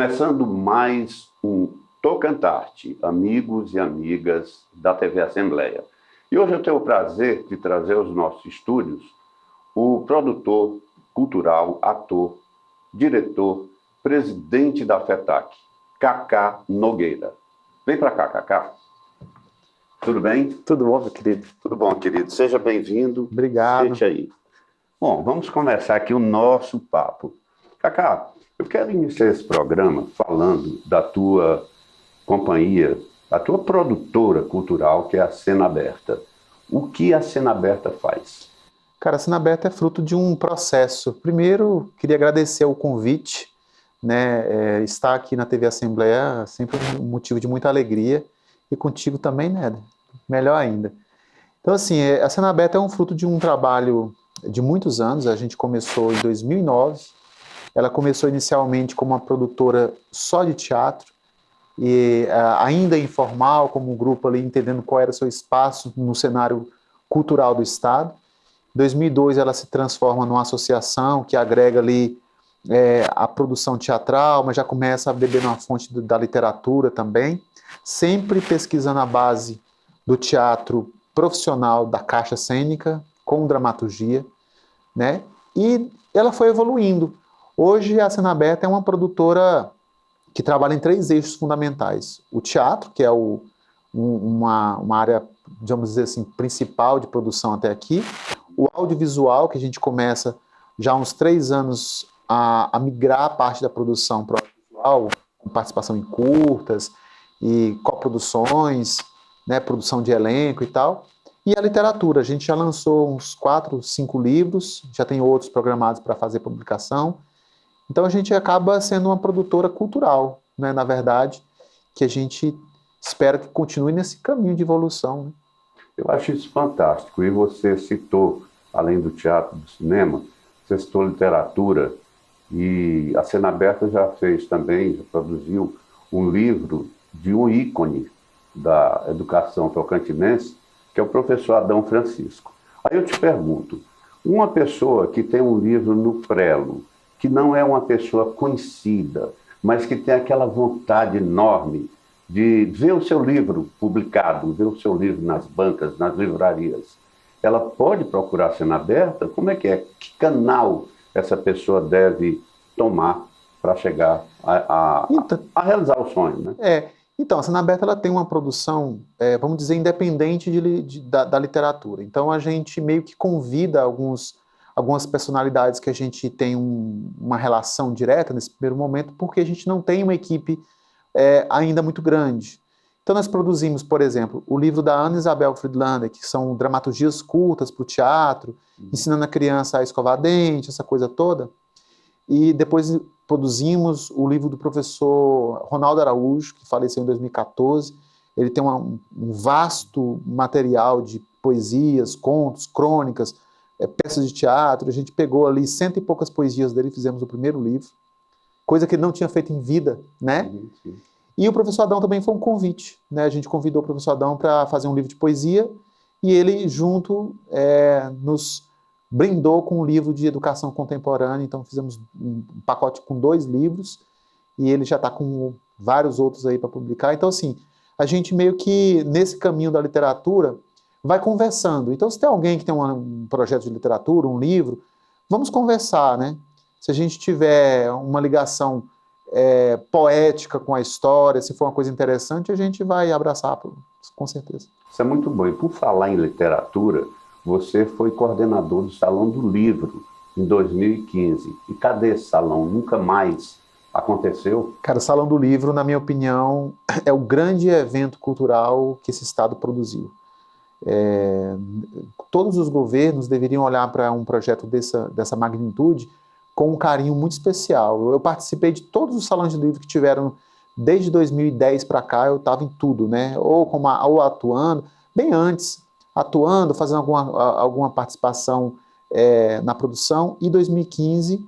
Começando mais um Tocantarte, amigos e amigas da TV Assembleia. E hoje eu tenho o prazer de trazer aos nossos estúdios o produtor cultural, ator, diretor, presidente da FETAC, Cacá Nogueira. Vem para cá, Cacá. Tudo bem? Tudo bom, meu querido? Tudo bom, querido. Seja bem-vindo. Obrigado. Sente aí. Bom, vamos começar aqui o nosso papo. Cacá, eu quero iniciar esse programa falando da tua companhia, a tua produtora cultural, que é a Cena Aberta. O que a Cena Aberta faz? Cara, a Cena Aberta é fruto de um processo. Primeiro, queria agradecer o convite, né? Estar aqui na TV Assembleia é sempre um motivo de muita alegria. E contigo também, né? Melhor ainda. Então, assim, a Cena Aberta é um fruto de um trabalho de muitos anos. A gente começou em 2009. Ela começou inicialmente como uma produtora só de teatro, e ainda informal, como um grupo ali, entendendo qual era o seu espaço no cenário cultural do Estado. Em 2002 ela se transforma numa associação que agrega ali a produção teatral, mas já começa a beber na fonte da literatura também, sempre pesquisando a base do teatro profissional da caixa cênica, com dramaturgia, né? E ela foi evoluindo. Hoje a Cena Aberta é uma produtora que trabalha em 3 eixos fundamentais. O teatro, que é uma área, digamos dizer assim, principal de produção até aqui. O audiovisual, que a gente começa já há uns 3 anos a migrar a parte da produção para o audiovisual, com participação em curtas e coproduções, né, produção de elenco e tal. E a literatura, a gente já lançou uns 4, 5 livros, já tem outros programados para fazer publicação. Então a gente acaba sendo uma produtora cultural, né, na verdade, que a gente espera que continue nesse caminho de evolução, né? Eu acho isso fantástico. E você citou, além do teatro, do cinema, você citou literatura, e a Cena Aberta já fez também, já produziu um livro de um ícone da educação tocantinense, que é o professor Adão Francisco. Aí eu te pergunto, uma pessoa que tem um livro no prelo, que não é uma pessoa conhecida, mas que tem aquela vontade enorme de ver o seu livro publicado, ver o seu livro nas bancas, nas livrarias, ela pode procurar a Cena Aberta? Como é? Que canal essa pessoa deve tomar para chegar a realizar o sonho, né? Então, a Cena Aberta ela tem uma produção, vamos dizer, independente da literatura. Então, a gente meio que convida algumas personalidades que a gente tem uma relação direta nesse primeiro momento, porque a gente não tem uma equipe ainda muito grande. Então nós produzimos, por exemplo, o livro da Ana Isabel Friedlander, que são dramaturgias curtas para o teatro, ensinando a criança a escovar dente, essa coisa toda. E depois produzimos o livro do professor Ronaldo Araújo, que faleceu em 2014. Ele tem um vasto material de poesias, contos, crônicas, peças de teatro. A gente pegou ali 100 e poucas poesias dele e fizemos o primeiro livro, coisa que ele não tinha feito em vida, né? Sim. E o professor Adão também foi um convite, né? A gente convidou o professor Adão para fazer um livro de poesia e ele junto nos brindou com um livro de educação contemporânea. Então fizemos um pacote com 2 livros e ele já está com vários outros aí para publicar. Então assim, a gente meio que nesse caminho da literatura vai conversando. Então se tem alguém que tem um projeto de literatura, um livro, vamos conversar, né? Se a gente tiver uma ligação poética com a história, se for uma coisa interessante, a gente vai abraçar, com certeza. Isso é muito bom. E por falar em literatura, você foi coordenador do Salão do Livro em 2015. E cadê esse salão? Nunca mais aconteceu? Cara, o Salão do Livro, na minha opinião, é o grande evento cultural que esse Estado produziu. Todos os governos deveriam olhar para um projeto dessa magnitude com um carinho muito especial. Eu participei de todos os salões de livro que tiveram desde 2010 para cá, eu estava em tudo, né? Ou atuando, bem antes, atuando, fazendo alguma participação na produção. E em 2015,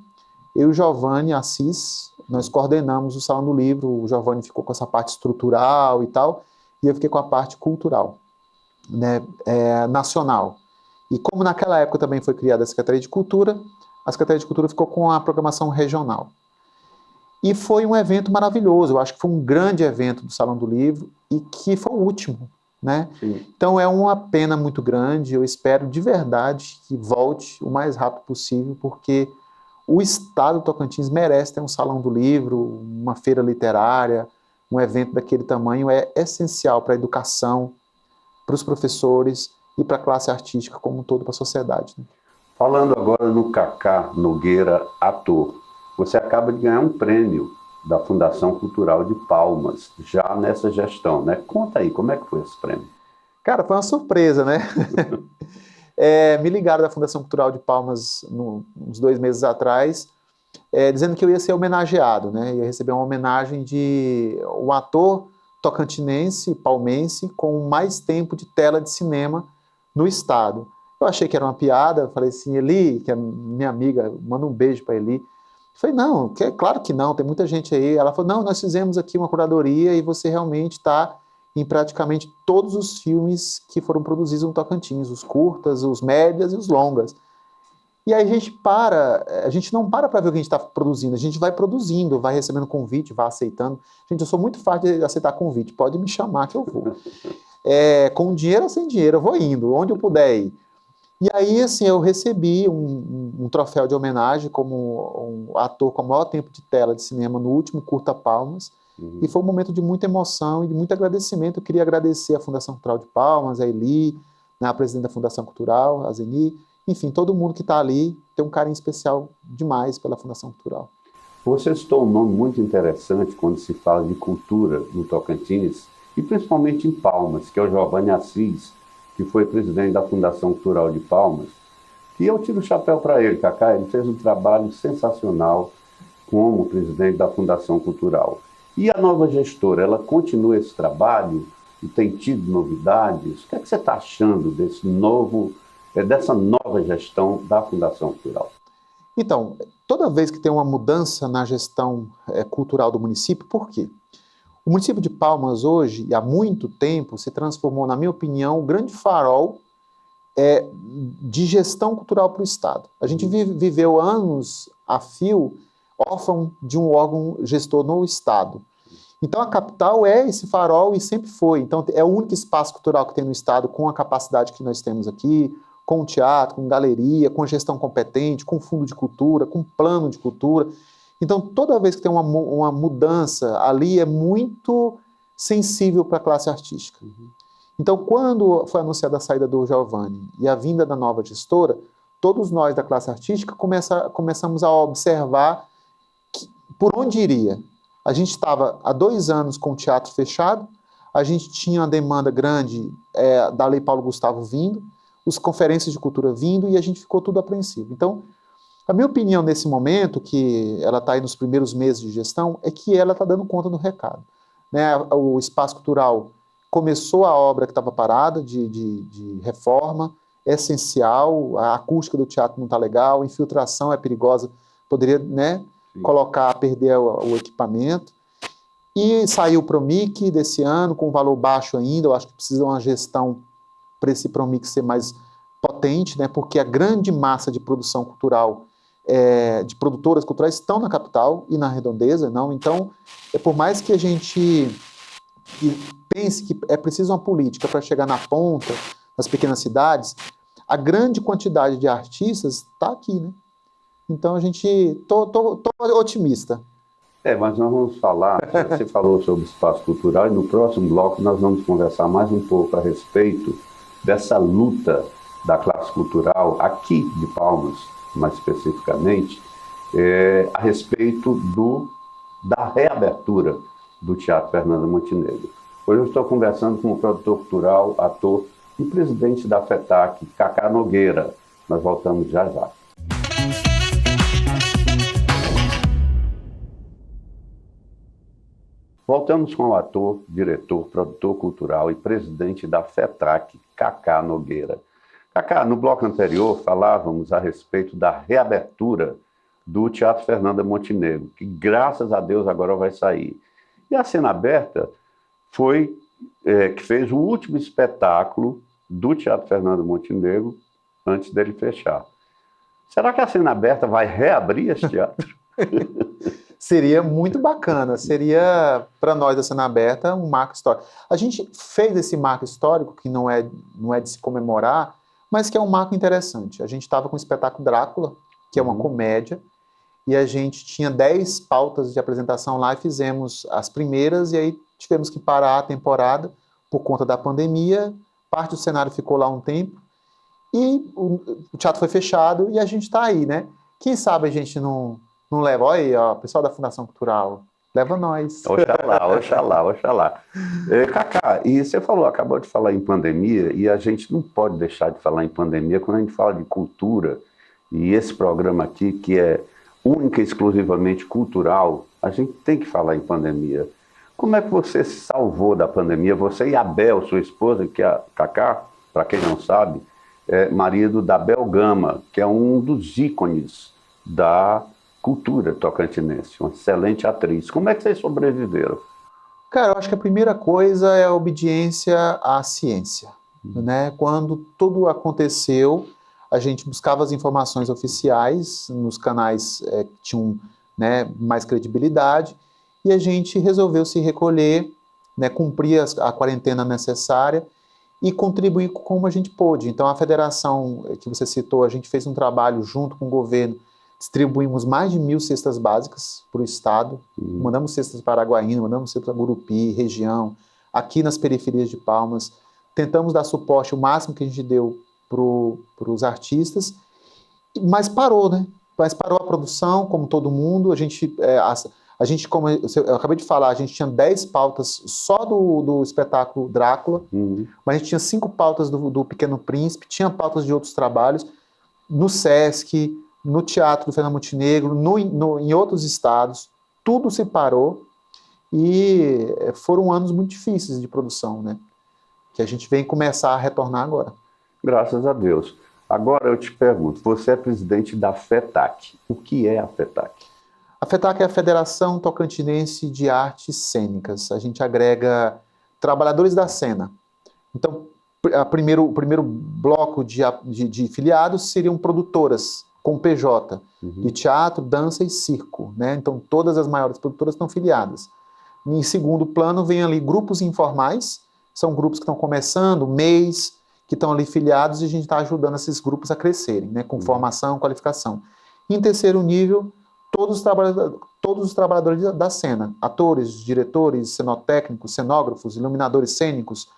eu e o Giovanni Assis, nós coordenamos o Salão do Livro. O Giovanni ficou com essa parte estrutural e tal, e eu fiquei com a parte cultural, né? Nacional. E como naquela época também foi criada a Secretaria de Cultura, a Secretaria de Cultura ficou com a programação regional. E foi um evento maravilhoso, eu acho que foi um grande evento do Salão do Livro e que foi o último, né? Sim. Então é uma pena muito grande, eu espero de verdade que volte o mais rápido possível, porque o estado do Tocantins merece ter um Salão do Livro, uma feira literária, um evento daquele tamanho é essencial para a educação, para os professores e para a classe artística como um todo, para a sociedade, né? Falando agora no Cacá Nogueira, ator, você acaba de ganhar um prêmio da Fundação Cultural de Palmas, já nessa gestão, né? Conta aí, como é que foi esse prêmio? Cara, foi uma surpresa, né? Me ligaram da Fundação Cultural de Palmas uns 2 meses atrás, dizendo que eu ia ser homenageado, né? Ia receber uma homenagem de um ator tocantinense, palmense, com mais tempo de tela de cinema no estado. Eu achei que era uma piada, falei assim, Eli, que é minha amiga, manda um beijo para Eli. Eu falei, não, claro que não, tem muita gente aí. Ela falou, não, nós fizemos aqui uma curadoria e você realmente está em praticamente todos os filmes que foram produzidos no Tocantins, os curtas, os médias e os longas. E aí a gente não para ver o que a gente está produzindo, a gente vai produzindo, vai recebendo convite, vai aceitando. Gente, eu sou muito fácil de aceitar convite, pode me chamar que eu vou. Com dinheiro ou sem dinheiro, eu vou indo, onde eu puder ir. E aí, assim, eu recebi um troféu de homenagem como um ator com o maior tempo de tela de cinema no último Curta Palmas, e foi um momento de muita emoção e de muito agradecimento. Eu queria agradecer à Fundação Cultural de Palmas, a Eli, né, a presidente da Fundação Cultural, a Zeni, enfim, todo mundo que está ali tem um carinho especial demais pela Fundação Cultural. Você citou um nome muito interessante quando se fala de cultura no Tocantins, e principalmente em Palmas, que é o Giovanni Assis, que foi presidente da Fundação Cultural de Palmas, e eu tiro o chapéu para ele, Cacá, ele fez um trabalho sensacional como presidente da Fundação Cultural. E a nova gestora, ela continua esse trabalho e tem tido novidades? O que é que você está achando dessa nova gestão da Fundação Cultural? Então, toda vez que tem uma mudança na gestão cultural do município, por quê? O município de Palmas hoje, e há muito tempo, se transformou, na minha opinião, um grande farol de gestão cultural para o Estado. A gente viveu anos a fio órfão de um órgão gestor no Estado. Então a capital é esse farol e sempre foi. Então é o único espaço cultural que tem no Estado com a capacidade que nós temos aqui, com teatro, com galeria, com gestão competente, com fundo de cultura, com plano de cultura. Então toda vez que tem uma mudança ali é muito sensível para a classe artística. Então quando foi anunciada a saída do Giovanni e a vinda da nova gestora, todos nós da classe artística começamos a observar por onde iria. A gente estava há 2 anos com o teatro fechado, a gente tinha uma demanda grande da Lei Paulo Gustavo vindo, as conferências de cultura vindo, e a gente ficou tudo apreensivo. Então, a minha opinião nesse momento, que ela está aí nos primeiros meses de gestão, é que ela está dando conta do recado. Né? O Espaço Cultural começou a obra que estava parada, de reforma, é essencial, a acústica do teatro não está legal, a infiltração é perigosa, poderia, né, perder o equipamento. E saiu o Promic desse ano, com valor baixo ainda, eu acho que precisa de uma gestão para esse Promic ser mais potente, né, porque a grande massa de produção cultural, de produtoras culturais estão na capital e na redondeza, não? Então, por mais que a gente pense que é preciso uma política para chegar na ponta, nas pequenas cidades, a grande quantidade de artistas está aqui, né? Então, tô otimista. Mas nós vamos falar, você falou sobre espaço cultural, e no próximo bloco nós vamos conversar mais um pouco a respeito dessa luta da classe cultural aqui de Palmas, mais especificamente, a respeito da reabertura do Teatro Fernanda Montenegro. Hoje eu estou conversando com o produtor cultural, ator e presidente da FETAC, Cacá Nogueira. Nós voltamos já já. Voltamos com o ator, diretor, produtor cultural e presidente da FETAC, Cacá Nogueira. Cacá, no bloco anterior falávamos a respeito da reabertura do Teatro Fernanda Montenegro, que graças a Deus agora vai sair. E a Cena Aberta que fez o último espetáculo do Teatro Fernanda Montenegro antes dele fechar. Será que a Cena Aberta vai reabrir esse teatro? Seria muito bacana, seria para nós da Cena Aberta um marco histórico. A gente fez esse marco histórico, que não é de se comemorar, mas que é um marco interessante. A gente estava com o espetáculo Drácula, que é uma comédia, e a gente tinha 10 pautas de apresentação lá e fizemos as primeiras, e aí tivemos que parar a temporada por conta da pandemia, parte do cenário ficou lá um tempo, e o teatro foi fechado e a gente está aí, né? Quem sabe a gente não leva, olha aí, ó, pessoal da Fundação Cultural, leva nós. Oxalá, oxalá, oxalá. Cacá, e você acabou de falar em pandemia, e a gente não pode deixar de falar em pandemia quando a gente fala de cultura, e esse programa aqui, que é única e exclusivamente cultural, a gente tem que falar em pandemia. Como é que você se salvou da pandemia? Você e a Bel, sua esposa, que é a Cacá, para quem não sabe, é marido da Bel Gama, que é um dos ícones da cultura tocantinense, uma excelente atriz. Como é que vocês sobreviveram? Cara, eu acho que a primeira coisa é a obediência à ciência, né? Quando tudo aconteceu, a gente buscava as informações oficiais nos canais que tinham, né, mais credibilidade, e a gente resolveu se recolher, né, cumprir a quarentena necessária e contribuir como a gente pôde. Então, a federação que você citou, a gente fez um trabalho junto com o governo, distribuímos mais de 1.000 cestas básicas para o estado, mandamos cestas para Araguaína, mandamos cestas para Gurupi, região, aqui nas periferias de Palmas, tentamos dar suporte o máximo que a gente deu para os artistas, mas parou, né? Mas parou a produção, como todo mundo, a gente, como eu acabei de falar, a gente tinha 10 pautas só do espetáculo Drácula, mas a gente tinha 5 pautas do Pequeno Príncipe, tinha pautas de outros trabalhos, no Sesc, no Teatro do Fernando Montenegro, em outros estados, tudo se parou e foram anos muito difíceis de produção, né? Que a gente vem começar a retornar agora. Graças a Deus. Agora eu te pergunto, você é presidente da FETAC. O que é a FETAC? A FETAC é a Federação Tocantinense de Artes Cênicas. A gente agrega trabalhadores da cena. Então, o primeiro bloco de filiados seriam produtoras, com PJ, de teatro, dança e circo, né? Então, todas as maiores produtoras estão filiadas. Em segundo plano, vem ali grupos informais, são grupos que estão começando, MEIs, que estão ali filiados, e a gente está ajudando esses grupos a crescerem, né? Com formação, qualificação. Em terceiro nível, todos os trabalhadores da cena, atores, diretores, cenotécnicos, cenógrafos, iluminadores cênicos,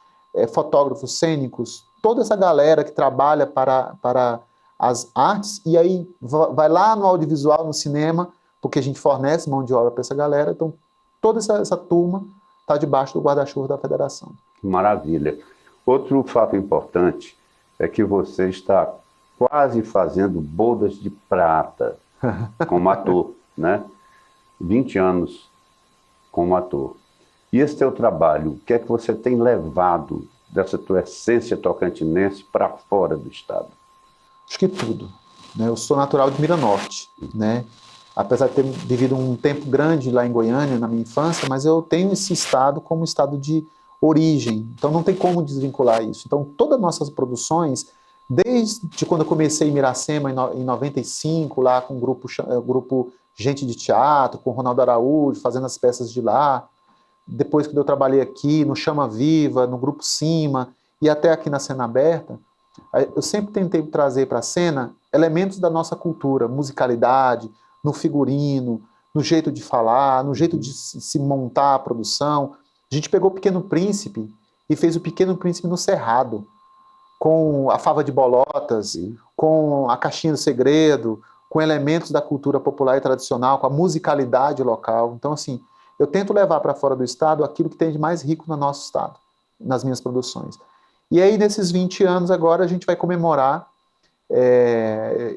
fotógrafos cênicos, toda essa galera que trabalha para as artes, e aí vai lá no audiovisual, no cinema, porque a gente fornece mão de obra para essa galera, então toda essa turma está debaixo do guarda-chuva da federação. Maravilha. Outro fato importante é que você está quase fazendo bodas de prata como ator, né? 20 anos como ator. E esse teu trabalho, o que é que você tem levado dessa tua essência tocantinense para fora do estado? Acho que tudo, né? Eu sou natural de Miranorte, né? Apesar de ter vivido um tempo grande lá em Goiânia, na minha infância, mas eu tenho esse estado como estado de origem, então não tem como desvincular isso. Então todas as nossas produções, desde quando eu comecei em Miracema, em 95, lá com o grupo Gente de Teatro, com o Ronaldo Araújo, fazendo as peças de lá, depois que eu trabalhei aqui no Chama Viva, no Grupo Cima, e até aqui na Cena Aberta, eu sempre tentei trazer para a cena elementos da nossa cultura, musicalidade, no figurino, no jeito de falar, no jeito de se montar a produção. A gente pegou o Pequeno Príncipe e fez o Pequeno Príncipe no Cerrado, com a fava de bolotas, com a caixinha do segredo, com elementos da cultura popular e tradicional, com a musicalidade local. Então, assim, eu tento levar para fora do estado aquilo que tem de mais rico no nosso estado, nas minhas produções. E aí, nesses 20 anos agora, a gente vai comemorar.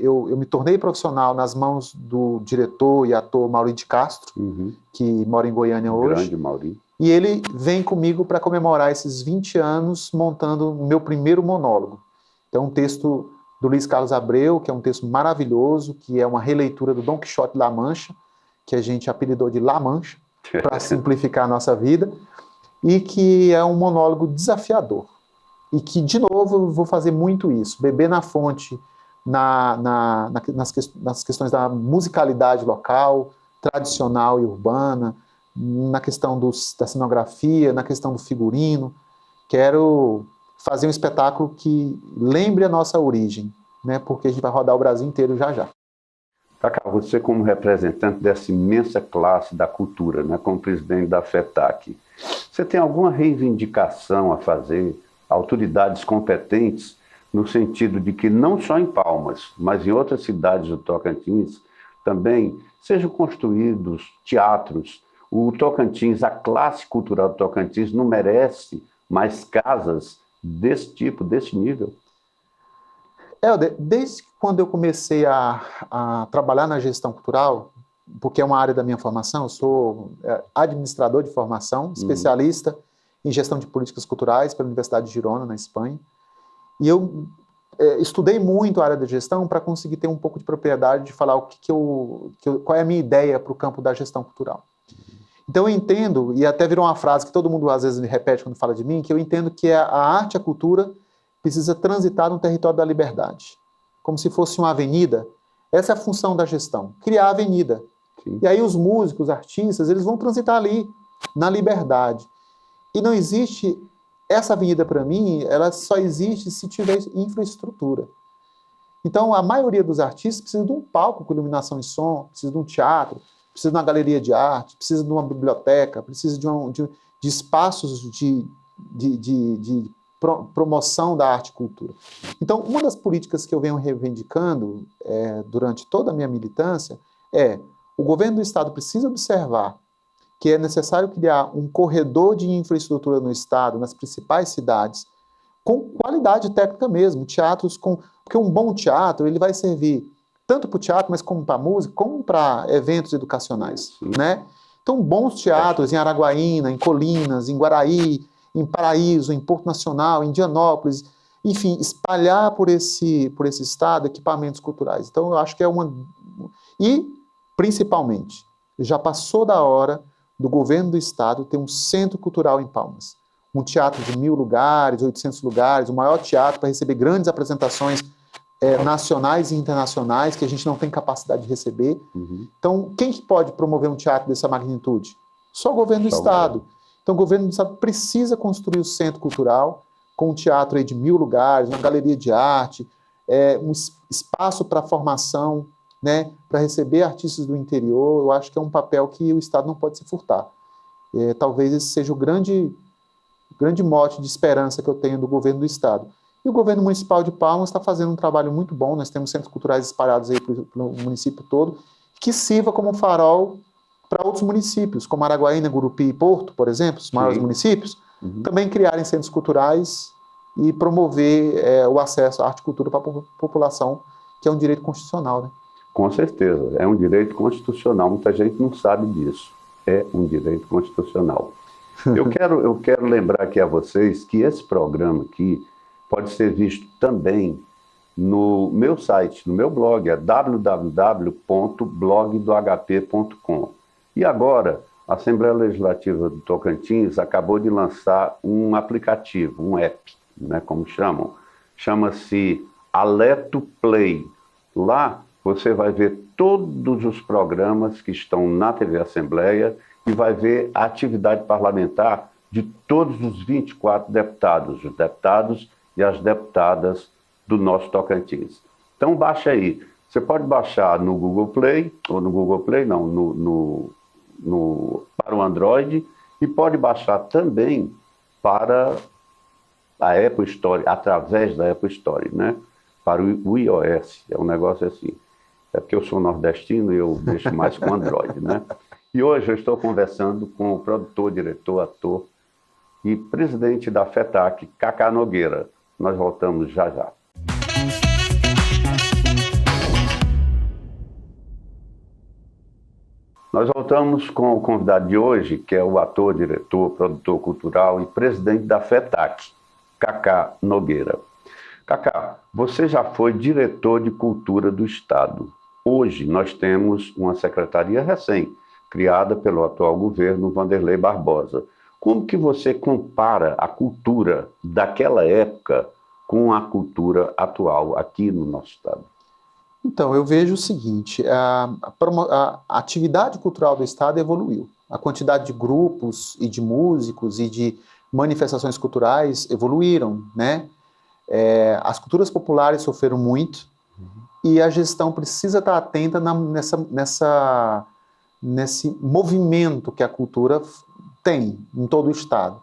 Eu me tornei profissional nas mãos do diretor e ator Maurício de Castro, que mora em Goiânia hoje. Grande Maurício. E ele vem comigo para comemorar esses 20 anos montando o meu primeiro monólogo. Então, um texto do Luiz Carlos Abreu, que é um texto maravilhoso, que é uma releitura do Dom Quixote de La Mancha, que a gente apelidou de La Mancha, para simplificar a nossa vida, e que é um monólogo desafiador. E que, de novo, eu vou fazer muito isso, beber na fonte nas questões da musicalidade local, tradicional e urbana, na questão da cenografia, na questão do figurino. Quero fazer um espetáculo que lembre a nossa origem, né? Porque a gente vai rodar o Brasil inteiro já já. Cacá, você como representante dessa imensa classe da cultura, né, como presidente da FETAC, você tem alguma reivindicação a fazer a autoridades competentes no sentido de que não só em Palmas, mas em outras cidades do Tocantins, também sejam construídos teatros? O Tocantins, a classe cultural do Tocantins não merece mais casas desse tipo, desse nível? Helder, desde quando eu comecei a trabalhar na gestão cultural, porque é uma área da minha formação, eu sou administrador de formação, especialista em gestão de políticas culturais pela Universidade de Girona, na Espanha, e eu estudei muito a área da gestão para conseguir ter um pouco de propriedade de falar qual é a minha ideia para o campo da gestão cultural. Então eu entendo, e até virou uma frase que todo mundo às vezes me repete quando fala de mim, que eu entendo que a arte e a cultura precisa transitar no território da liberdade, como se fosse uma avenida. Essa é a função da gestão, criar a avenida. Sim. E aí os músicos, os artistas, eles vão transitar ali, na liberdade. E não existe, essa avenida para mim, ela só existe se tiver infraestrutura. Então a maioria dos artistas precisa de um palco com iluminação e som, precisa de um teatro, precisa de uma galeria de arte, precisa de uma biblioteca, precisa de espaços de promoção da arte e cultura. Então, uma das políticas que eu venho reivindicando durante toda a minha militância o governo do Estado precisa observar que é necessário criar um corredor de infraestrutura no Estado, nas principais cidades, com qualidade técnica mesmo, teatros porque um bom teatro ele vai servir tanto para o teatro, mas como para a música, como para eventos educacionais, né? Então, bons teatros em Araguaína, em Colinas, em Guaraí, em Paraíso, em Porto Nacional, em Indianópolis, enfim, espalhar por esse estado equipamentos culturais. Então, eu acho que E, principalmente, já passou da hora do governo do estado ter um centro cultural em Palmas. Um teatro de 1.000 lugares, 800 lugares, o maior teatro para receber grandes apresentações nacionais e internacionais que a gente não tem capacidade de receber. Então, quem que pode promover um teatro dessa magnitude? Só o governo do estado. Então, o governo do estado precisa construir o centro cultural com um teatro aí de 1.000 lugares, uma galeria de arte, um espaço para formação, né, para receber artistas do interior. Eu acho que é um papel que o estado não pode se furtar. Talvez esse seja o grande mote de esperança que eu tenho do governo do estado. E o governo municipal de Palmas está fazendo um trabalho muito bom. Nós temos centros culturais espalhados aí pelo município todo, que sirva como farol para outros municípios, como Araguaína, Gurupi e Porto, por exemplo, os maiores municípios, também criarem centros culturais e promover o acesso à arte e cultura para a população, que é um direito constitucional, né? Com certeza, é um direito constitucional. Muita gente não sabe disso. É um direito constitucional. Eu quero lembrar aqui a vocês que esse programa aqui pode ser visto também no meu site, no meu blog, é www.blogdohp.com. E agora, a Assembleia Legislativa do Tocantins acabou de lançar um aplicativo, um app, né, como chamam. Chama-se Aleto Play. Lá você vai ver todos os programas que estão na TV Assembleia e vai ver a atividade parlamentar de todos os 24 deputados, os deputados e as deputadas do nosso Tocantins. Então baixa aí. Você pode baixar no Google Play, ou no Google Play não, para o Android, e pode baixar também para a Apple Store, através da Apple Store, né? Para o iOS, é um negócio assim. É porque eu sou nordestino e eu deixo mais com Android, né? E hoje eu estou conversando com o produtor, diretor, ator e presidente da FETAC, Cacá Nogueira. Nós voltamos já já. Nós voltamos com o convidado de hoje, que é o ator, diretor, produtor cultural e presidente da FETAC, Cacá Nogueira. Cacá, você já foi diretor de cultura do Estado. Hoje nós temos uma secretaria recém, criada pelo atual governo Wanderlei Barbosa. Como que você compara a cultura daquela época com a cultura atual aqui no nosso Estado? Então, eu vejo o seguinte, a atividade cultural do Estado evoluiu. A quantidade de grupos e de músicos e de manifestações culturais evoluíram, né? As culturas populares sofreram muito e a gestão precisa estar atenta nesse movimento que a cultura tem em todo o Estado.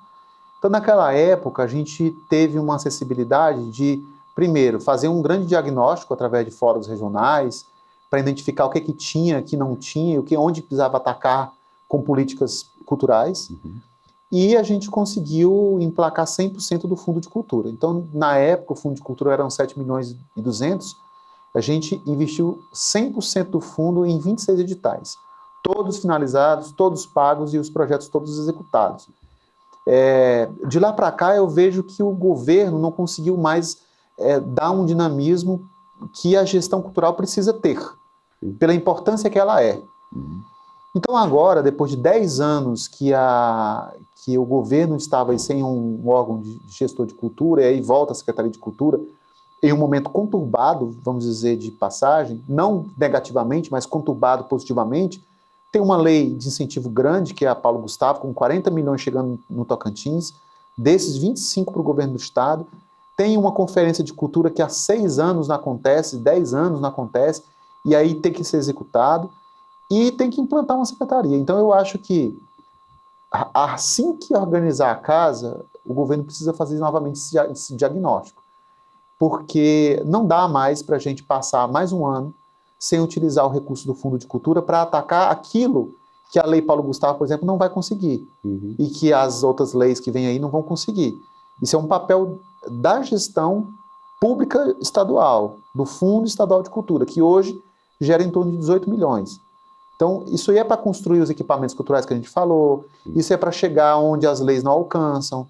Então, naquela época, a gente teve uma acessibilidade de, primeiro, fazer um grande diagnóstico através de fóruns regionais, para identificar o que tinha, o que não tinha, onde precisava atacar com políticas culturais, e a gente conseguiu emplacar 100% do Fundo de Cultura. Então, na época, o Fundo de Cultura eram 7 milhões e 200, a gente investiu 100% do fundo em 26 editais, todos finalizados, todos pagos e os projetos todos executados. De lá para cá, eu vejo que o governo não conseguiu mais dar um dinamismo que a gestão cultural precisa ter, pela importância que ela é. Então agora, depois de 10 anos que o governo estava aí sem um órgão de gestor de cultura, e aí volta a Secretaria de Cultura, em um momento conturbado, vamos dizer, de passagem, não negativamente, mas conturbado positivamente, tem uma lei de incentivo grande, que é a Paulo Gustavo, com 40 milhões chegando no Tocantins, desses 25 para o governo do Estado. Tem uma conferência de cultura que há 6 anos não acontece, 10 anos não acontece, e aí tem que ser executado, e tem que implantar uma secretaria. Então eu acho que, assim que organizar a casa, o governo precisa fazer novamente esse diagnóstico, porque não dá mais para a gente passar mais um ano sem utilizar o recurso do Fundo de Cultura para atacar aquilo que a Lei Paulo Gustavo, por exemplo, não vai conseguir, e que as outras leis que vêm aí não vão conseguir. Isso é um papel da gestão pública estadual, do Fundo Estadual de Cultura, que hoje gera em torno de 18 milhões. Então, isso aí é para construir os equipamentos culturais que a gente falou, isso é para chegar onde as leis não alcançam,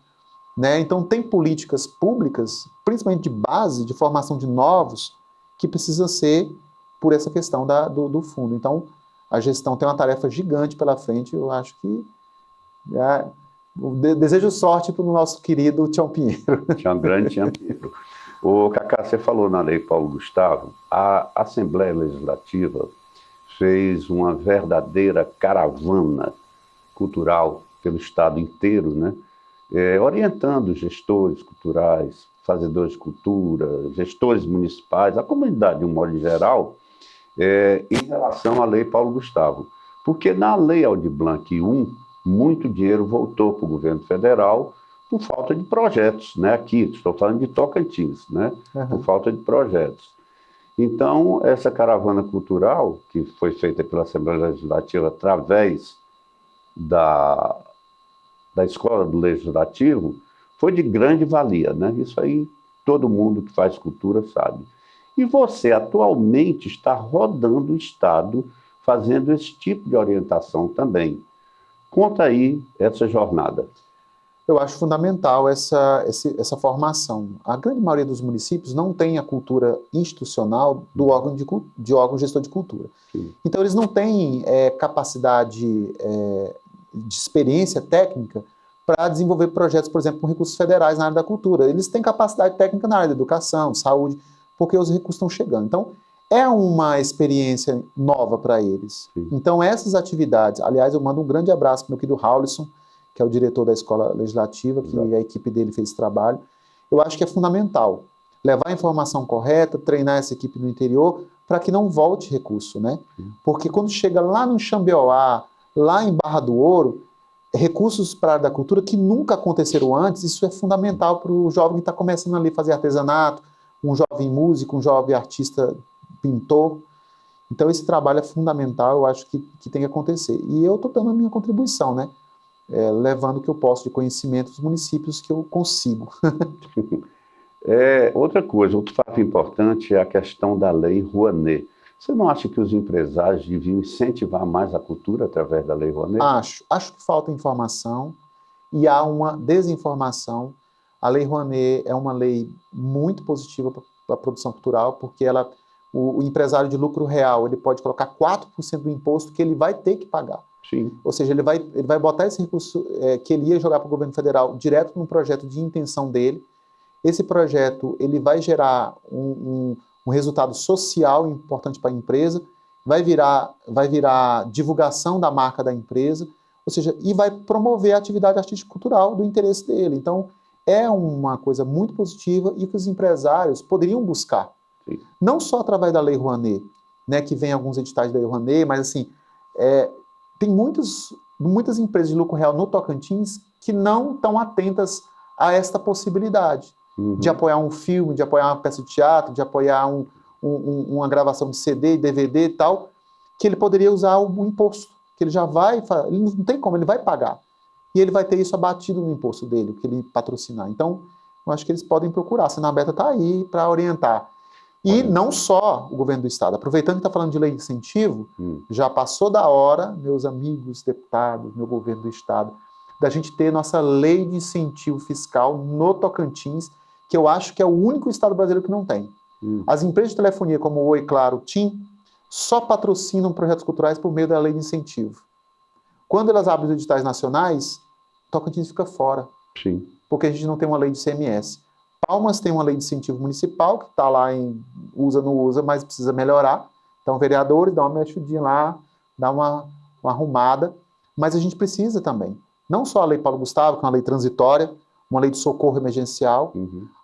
né? Então, tem políticas públicas, principalmente de base, de formação de novos, que precisa ser por essa questão do fundo. Então, a gestão tem uma tarefa gigante pela frente, eu acho que... desejo sorte para o nosso querido Tião Pinheiro. Grande Tião Pinheiro. O Cacá, você falou na Lei Paulo Gustavo, a Assembleia Legislativa fez uma verdadeira caravana cultural pelo Estado inteiro, né? Orientando gestores culturais, fazedores de cultura, gestores municipais, a comunidade de um modo geral, em relação à Lei Paulo Gustavo. Porque na Lei Aldir Blanc I, muito dinheiro voltou para o governo federal por falta de projetos, né? Aqui, estou falando de Tocantins, né? Por falta de projetos. Então, essa caravana cultural, que foi feita pela Assembleia Legislativa através da Escola do Legislativo, foi de grande valia, né? Isso aí todo mundo que faz cultura sabe. E você atualmente está rodando o Estado, fazendo esse tipo de orientação também. Conta aí essa jornada. Eu acho fundamental essa formação. A grande maioria dos municípios não tem a cultura institucional do órgão gestor de cultura. Sim. Então, eles não têm capacidade de experiência técnica para desenvolver projetos, por exemplo, com recursos federais na área da cultura. Eles têm capacidade técnica na área da educação, de saúde, porque os recursos estão chegando. Então, é uma experiência nova para eles. Sim. Então, essas atividades... Aliás, eu mando um grande abraço para o meu querido Raulison, que é o diretor da Escola Legislativa, que a equipe dele fez esse trabalho. Eu acho que é fundamental levar a informação correta, treinar essa equipe no interior, para que não volte recurso, né? Porque quando chega lá no Xambioá, lá em Barra do Ouro, recursos para a área da cultura que nunca aconteceram antes, isso é fundamental para o jovem que está começando ali a fazer artesanato, um jovem músico, um jovem artista pintor. Então esse trabalho é fundamental, eu acho que tem que acontecer. E eu estou dando a minha contribuição, né? Levando o que eu posso de conhecimento dos municípios que eu consigo. Outra coisa, outro fato importante é a questão da Lei Rouanet. Você não acha que os empresários deviam incentivar mais a cultura através da Lei Rouanet? Acho que falta informação e há uma desinformação. A Lei Rouanet é uma lei muito positiva para a produção cultural, porque o empresário de lucro real ele pode colocar 4% do imposto que ele vai ter que pagar. Sim. Ou seja, ele vai botar esse recurso que ele ia jogar para o governo federal direto num projeto de intenção dele. Esse projeto ele vai gerar um um resultado social importante para a empresa, vai virar divulgação da marca da empresa, ou seja, e vai promover a atividade artístico-cultural do interesse dele. Então, é uma coisa muito positiva e que os empresários poderiam buscar. Sim. Não só através da Lei Rouanet, né, que vem alguns editais da Lei Rouanet, mas assim, tem muitas empresas de lucro real no Tocantins que não estão atentas a esta possibilidade de apoiar um filme, de apoiar uma peça de teatro, de apoiar uma gravação de CD, DVD e tal, que ele poderia usar o imposto, que ele já vai, ele não tem como, ele vai pagar. E ele vai ter isso abatido no imposto dele, o que ele patrocinar. Então, eu acho que eles podem procurar. A Senaberta está aí para orientar. E não só o governo do Estado. Aproveitando que está falando de lei de incentivo, já passou da hora, meus amigos deputados, meu governo do Estado, da gente ter nossa lei de incentivo fiscal no Tocantins, que eu acho que é o único Estado brasileiro que não tem. As empresas de telefonia como o Oi, Claro, TIM, só patrocinam projetos culturais por meio da lei de incentivo. Quando elas abrem os editais nacionais, Tocantins fica fora. Sim. Porque a gente não tem uma lei de ICMS. Palmas tem uma lei de incentivo municipal, que está lá em usa, não usa, mas precisa melhorar. Então, vereadores, dá uma mexidinha lá, dá uma arrumada. Mas a gente precisa também. Não só a lei Paulo Gustavo, que é uma lei transitória, uma lei de socorro emergencial,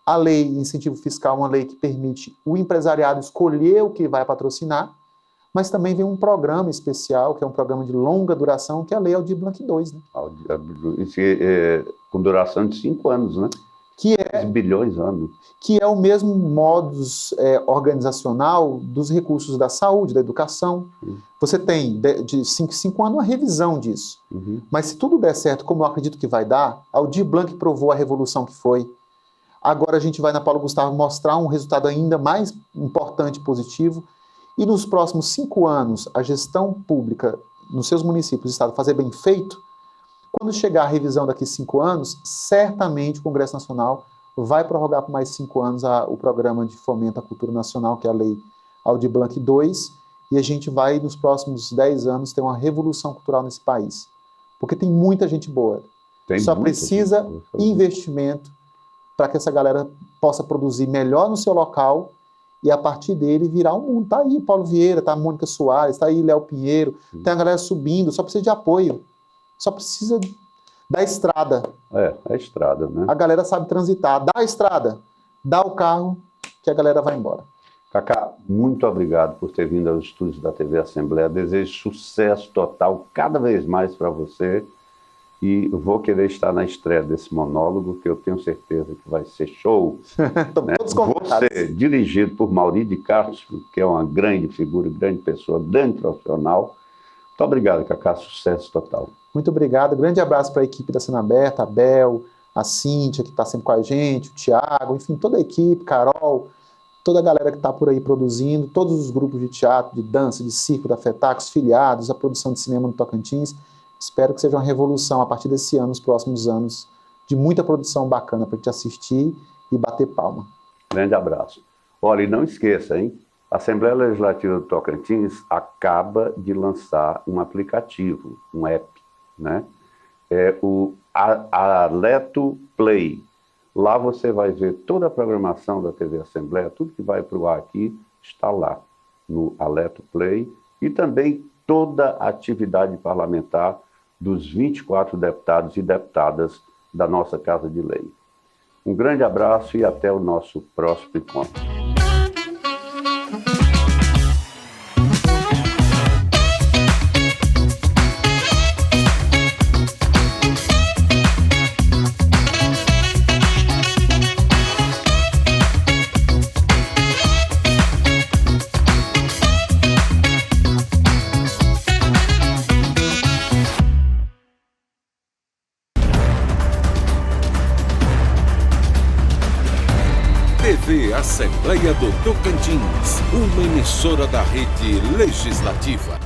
a lei de incentivo fiscal, uma lei que permite o empresariado escolher o que vai patrocinar, mas também vem um programa especial, que é um programa de longa duração, que é a Lei Aldir Blanc II, né? Com duração de 5 anos, né? Que é bilhões de anos. Que é o mesmo modus organizacional dos recursos da saúde, da educação. Você tem, de 5 anos, uma revisão disso. Mas se tudo der certo, como eu acredito que vai dar, Aldir Blanc provou a revolução que foi. Agora a gente vai na Paulo Gustavo mostrar um resultado ainda mais importante e positivo. E nos próximos 5 anos, a gestão pública nos seus municípios e estado fazer bem feito, quando chegar a revisão daqui a 5 anos, certamente o Congresso Nacional vai prorrogar por mais 5 anos o programa de fomento à cultura nacional, que é a Lei Aldir Blanc II, e a gente vai, nos próximos 10 anos, ter uma revolução cultural nesse país. Porque tem muita gente boa. Só precisa investimento para que essa galera possa produzir melhor no seu local e a partir dele virar um mundo. Está aí o Paulo Vieira, está a Mônica Soares, está aí Léo Pinheiro, tem a galera subindo, só precisa de apoio. Só precisa da estrada. A estrada, né? A galera sabe transitar. Dá a estrada, dá o carro, que a galera vai embora. Cacá, muito obrigado por ter vindo aos estúdios da TV Assembleia. Desejo sucesso total cada vez mais para você. E vou querer estar na estreia desse monólogo, que eu tenho certeza que vai ser show. Né? Vou ser dirigido por Mauri de Castro, que é uma grande figura, grande pessoa, grande profissional. Muito obrigado, Cacá. Sucesso total. Muito obrigado. Grande abraço para a equipe da Senaberta, a Bel, a Cíntia, que está sempre com a gente, o Thiago, enfim, toda a equipe, Carol, toda a galera que está por aí produzindo, todos os grupos de teatro, de dança, de circo, da FETAC, os filiados, a produção de cinema no Tocantins. Espero que seja uma revolução a partir desse ano, nos próximos anos, de muita produção bacana para a gente assistir e bater palma. Grande abraço. Olha, e não esqueça, hein? A Assembleia Legislativa do Tocantins acaba de lançar um aplicativo, um app, né? É o Aleto Play. Lá você vai ver toda a programação da TV Assembleia, tudo que vai para o ar aqui está lá no Aleto Play, e também toda a atividade parlamentar dos 24 deputados e deputadas da nossa Casa de Lei. Um grande abraço e até o nosso próximo encontro. TV Assembleia do Tocantins, uma emissora da Rede Legislativa.